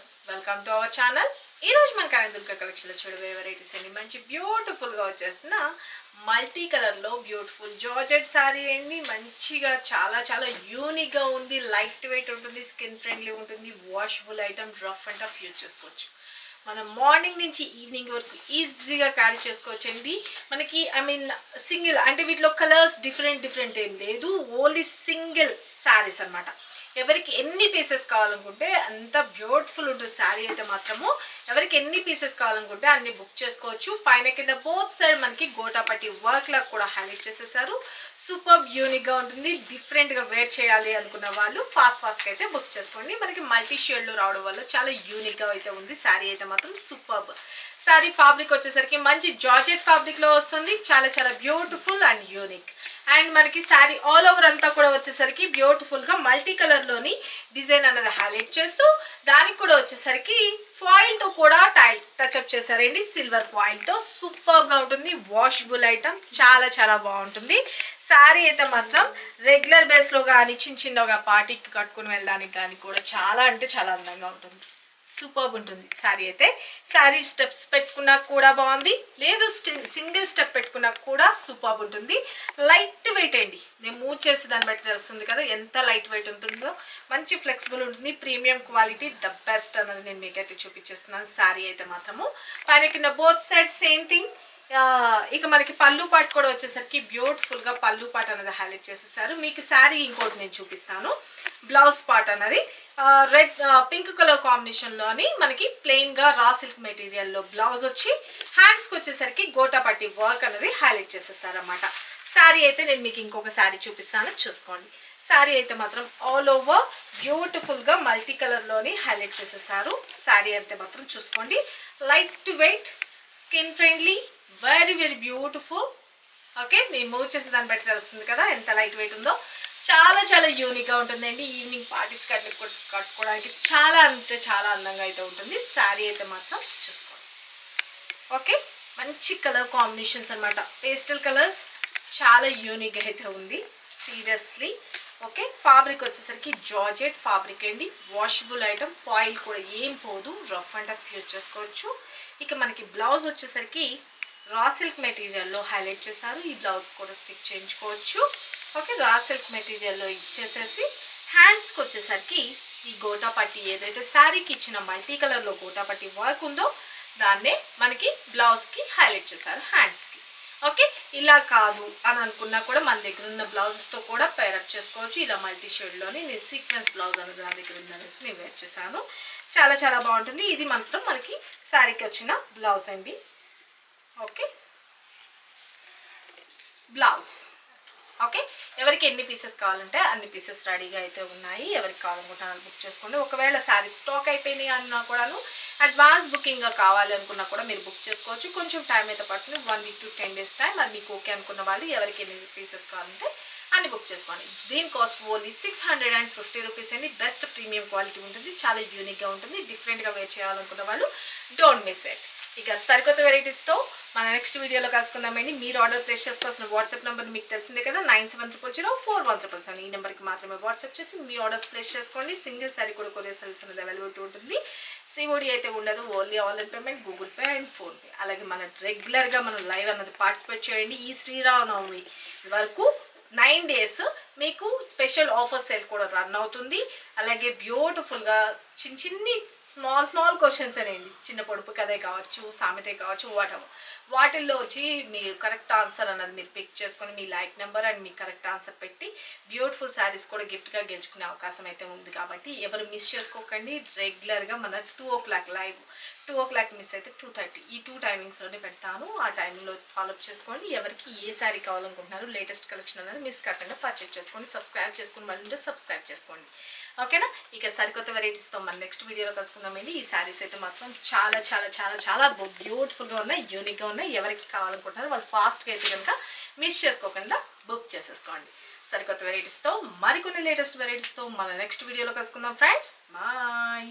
Viewers welcome to our channel. ఈ రోజు మన కనదుర్గ కలెక్షన్ లో చూడవే వెరైటీస్ అండి. మంచి బ్యూటిఫుల్ గా వచ్చేసిన మల్టీ కలర్ లో బ్యూటిఫుల్ జార్జెట్ సారీ అండి. మంచిగా చాలా చాలా యూనిక్ గా ఉంది. లైట్ వెయిట్ ఉంటుంది, స్కిన్ ఫ్రెండ్లీ ఉంటుంది, washable item, rough and tough use చేసుకోవచ్చు. మనం మార్నింగ్ నుంచి ఈవినింగ్ వరకు ఈజీగా క్యారీ చేసుకోవచ్చు అండి. మనకి సింగిల్ అంటే వీటిలో కలర్స్ డిఫరెంట్ ఏం లేదు, ఓన్లీ సింగిల్ శారీస్ అనమాట. ఎవరికి ఎన్ని పీసెస్ కావాలనుకుంటే అంత బ్యూటిఫుల్ ఉంటుంది శారీ అయితే మాత్రము. ఎవరికి ఎన్ని పీసెస్ కావాలనుకుంటే అన్ని బుక్ చేసుకోవచ్చు. పైన కింద బోత్ సైడ్ మనకి గోటాపట్టి వర్క్ లా కూడా హైలైట్ చేసేసారు. సూపర్ యూనిక్ గా ఉంటుంది. డిఫరెంట్ గా వేర్ చేయాలి అనుకున్న వాళ్ళు ఫాస్ట్ గా అయితే బుక్ చేసుకోండి. మనకి మల్టీ షేడ్ లో రావడం వల్ల చాలా యూనిక్ గా అయితే ఉంది శారీ అయితే మాత్రం. సూపర్ శారీ ఫ్యాబ్రిక్ వచ్చేసరికి మంచి జార్జెట్ ఫ్యాబ్రిక్ లో వస్తుంది. చాలా చాలా బ్యూటిఫుల్ అండ్ యూనిక్. అండ్ మనకి శారీ ఆల్ ఓవర్ అంతా కూడా వచ్చేసరికి బ్యూటిఫుల్ గా మల్టీ కలర్ లోని డిజైన్ అనేది హైలైట్ చేస్తూ దానికి కూడా వచ్చేసరికి ఫాయిల్ తో కూడా టచ్అప్ చేశారండి. సిల్వర్ ఫాయిల్ తో సూపర్ గా ఉంటుంది. వాషబుల్ ఐటమ్, చాలా చాలా బాగుంటుంది. శారీ అయితే మాత్రం రెగ్యులర్ బేస్ లో కానీ చిన్నగా పార్టీకి కట్టుకుని వెళ్ళడానికి కానీ కూడా చాలా అంటే చాలా అందంగా ఉంటుంది. సూపర్ ఉంటుంది శారీ అయితే. శారీ స్టెప్స్ పెట్టుకున్నా కూడా బాగుంది, లేదు సింగిల్ స్టెప్ పెట్టుకున్నా కూడా సూపర్ ఉంటుంది. లైట్ వెయిట్ అండి. నేను మూవ్ చేస్తే దాన్ని బట్టి తెలుస్తుంది కదా ఎంత లైట్ వెయిట్ ఉంటుందో. మంచి ఫ్లెక్సిబుల్ ఉంటుంది. ప్రీమియం క్వాలిటీ, ద బెస్ట్ అన్నది నేను మీకైతే చూపించేస్తున్నాను. శారీ అయితే మాత్రము పైన కింద బోత్ సైడ్ సేమ్ థింగ్. ఇక మనకి పళ్ళు పాటు కూడా వచ్చేసరికి బ్యూటిఫుల్ గా పళ్ళు పాటు అనేది హైలైట్ చేసేసారు. మీకు శారీ ఇంకోటి నేను చూపిస్తాను. బ్లౌజ్ పార్ట్ అన్నది రెడ్ పింక్ కలర్ కాంబినేషన్ లోని మనకి ప్లెయిన్ గా రా సిల్క్ మెటీరియల్ లో బ్లౌజ్ వచ్చి హ్యాండ్స్ కి వచ్చేసరికి గోటాపట్టి వర్క్ అనేది హైలైట్ చేసేసారు అన్నమాట. శారీ అయితే నేను మీకు ఇంకొక శారీ చూపిస్తాను, చూసుకోండి. శారీ అయితే మాత్రం ఆల్ ఓవర్ బ్యూటిఫుల్ గా మల్టీ కలర్ లోని హైలైట్ చేసేసారు. శారీ అయితే మాత్రం చూసుకోండి. Light weight, skin friendly, very beautiful. Okay, మేము మూవ్ చేసే దాన్ని బట్టి తెలుస్తుంది కదా ఎంత లైట్ వెయిట్ ఉందో. చాలా చాలా యూనిక్గా ఉంటుందండి. ఈవినింగ్ పార్టీస్ కట్టుకోవడానికి చాలా అంటే చాలా అందంగా అయితే ఉంటుంది. శారీ అయితే మాత్రం చూసుకోండి. ఓకే, మంచి కలర్ కాంబినేషన్స్ అనమాట. పేస్టల్ కలర్స్, చాలా యూనిక్గా అయితే ఉంది సీరియస్లీ. ఓకే, ఫ్యాబ్రిక్ వచ్చేసరికి జార్జెట్ ఫ్యాబ్రిక్ అండి. వాషబుల్ ఐటమ్, ఫాయిల్ కూడా ఏం పోదు, రఫ్ అండ్ టఫ్ యూజ్ చేసుకోవచ్చు. ఇక మనకి బ్లౌజ్ వచ్చేసరికి రా సిల్క్ మెటీరియల్లో హైలైట్ చేశారు. ఈ బ్లౌజ్ కూడా స్టిక్ చేయించుకోవచ్చు. ఓకే, రా సిల్క్ మెటీరియల్లో ఇచ్చేసేసి హ్యాండ్స్కి వచ్చేసరికి ఈ గోటాపట్టి ఏదైతే శారీకి ఇచ్చిన మల్టీ కలర్లో గోటాపట్టి వర్క్ ఉందో దాన్నే మనకి బ్లౌజ్కి హైలైట్ చేశారు హ్యాండ్స్కి. ఓకే, ఇలా కాదు అని అనుకున్నా కూడా మన దగ్గర ఉన్న బ్లౌజెస్తో కూడా పేరప్ చేసుకోవచ్చు. ఇలా మల్టీ షేడ్లోని నేను సీక్వెన్స్ బ్లౌజ్ అనేది నా దగ్గర ఉందనేసి నేను వేర్ చేశాను. చాలా చాలా బాగుంటుంది. ఇది మాత్రం మనకి శారీకి వచ్చిన బ్లౌజ్ అండి. Okay, blouse. ఓకే, ఎవరికి ఎన్ని పీసెస్ కావాలంటే అన్ని పీసెస్ రెడీగా అయితే ఉన్నాయి. ఎవరికి కావాలనుకుంటున్నా బుక్ చేసుకోండి. ఒకవేళ శారీ స్టాక్ అయిపోయినాయి అన్నా కూడాను అడ్వాన్స్ బుకింగ్గా కావాలి అనుకున్నా కూడా మీరు బుక్ చేసుకోవచ్చు. కొంచెం టైం అయితే పడుతుంది, 1 week to 10 days టైం. అది మీకు ఓకే అనుకున్న వాళ్ళు ఎవరికి ఎన్ని పీసెస్ కావాలంటే అన్ని బుక్ చేసుకోండి. దీని కాస్ట్ ఓన్లీ 650 రూపీస్ అండి. బెస్ట్ ప్రీమియం క్వాలిటీ ఉంటుంది, చాలా యూనిక్గా ఉంటుంది. డిఫరెంట్గా వేర్ చేయాలనుకున్న వాళ్ళు డోంట్ మిస్ ఇట్. ఇక సరికొత్త వెరైటీస్తో మన నెక్స్ట్ వీడియోలో కలుసుకుందామండి. మీరు ఆర్డర్ ప్లేస్ చేసుకోవాల్సిన వాట్సాప్ నెంబర్ మీకు తెలిసిందే కదా, 97000417. ఈ నెంబర్కి మాత్రమే వాట్సాప్ చేసి మీ ఆర్డర్స్ ప్లేస్ చేసుకోండి. సింగిల్ సారీ కూడా కొరియర్ సర్వీస్ అనేది అవైలబిలిటీ ఉంటుంది. సిఓడి అయితే ఉండదు, only online payment, Google pay and PhonePe. అలాగే మన రెగ్యులర్గా మనం లైవ్ అన్నది పార్టిసిపేట్ చేయండి. ఈ శ్రీరామనవమి వరకు 9 days మీకు స్పెషల్ ఆఫర్ సేల్ కూడా రన్ అవుతుంది. అలాగే బ్యూటిఫుల్గా చిన్ని స్మాల్ క్వశ్చన్స్ అనేవి, చిన్న పొడుపు కథే కావచ్చు, సామెతే కావచ్చు, వాటిల్లో వచ్చి మీరు కరెక్ట్ ఆన్సర్ అన్నది మీరు పిక్ చేసుకొని మీ లైక్ నెంబర్ అండ్ మీ కరెక్ట్ ఆన్సర్ పెట్టి బ్యూటిఫుల్ శారీస్ కూడా గిఫ్ట్గా గెలుచుకునే అవకాశం అయితే ఉంది. కాబట్టి ఎవరు మిస్ చేసుకోకండి. రెగ్యులర్గా మన 2 o'clock లైవ్, 2 o'clock మిస్ అయితే 2:30 ఈ 2 టైమింగ్స్లోనే పెడతాను. ఆ టైంలో ఫాలోఅప్ చేసుకోండి. ఎవరికి ఏ శారీ కావాలనుకుంటున్నారు లేటెస్ట్ కలెక్షన్ అనేది మిస్ కాకుండా పర్చేజ్ చేసుకోండి. సబ్స్క్రైబ్ చేసుకుని మళ్ళీ సబ్స్క్రైబ్ చేసుకోండి. ఓకేనా, ఇక సరికొత్త వెరైటీస్తో మన నెక్స్ట్ వీడియోలో కలుసుకుందామండి. ఈ శారీస్ అయితే మాత్రం చాలా చాలా చాలా చాలా బ్యూటిఫుల్గా ఉన్నాయి, యూనిక్గా ఉన్నాయి. ఎవరికి కావాలనుకుంటున్నారో వాళ్ళు ఫాస్ట్గా అయితే కనుక మిస్ చేసుకోకుండా బుక్ చేసేసుకోండి. సరికొత్త వెరైటీస్తో మరికొన్ని లేటెస్ట్ వెరైటీస్తో మన నెక్స్ట్ వీడియోలో కలుసుకుందాం ఫ్రెండ్స్. బాయ్.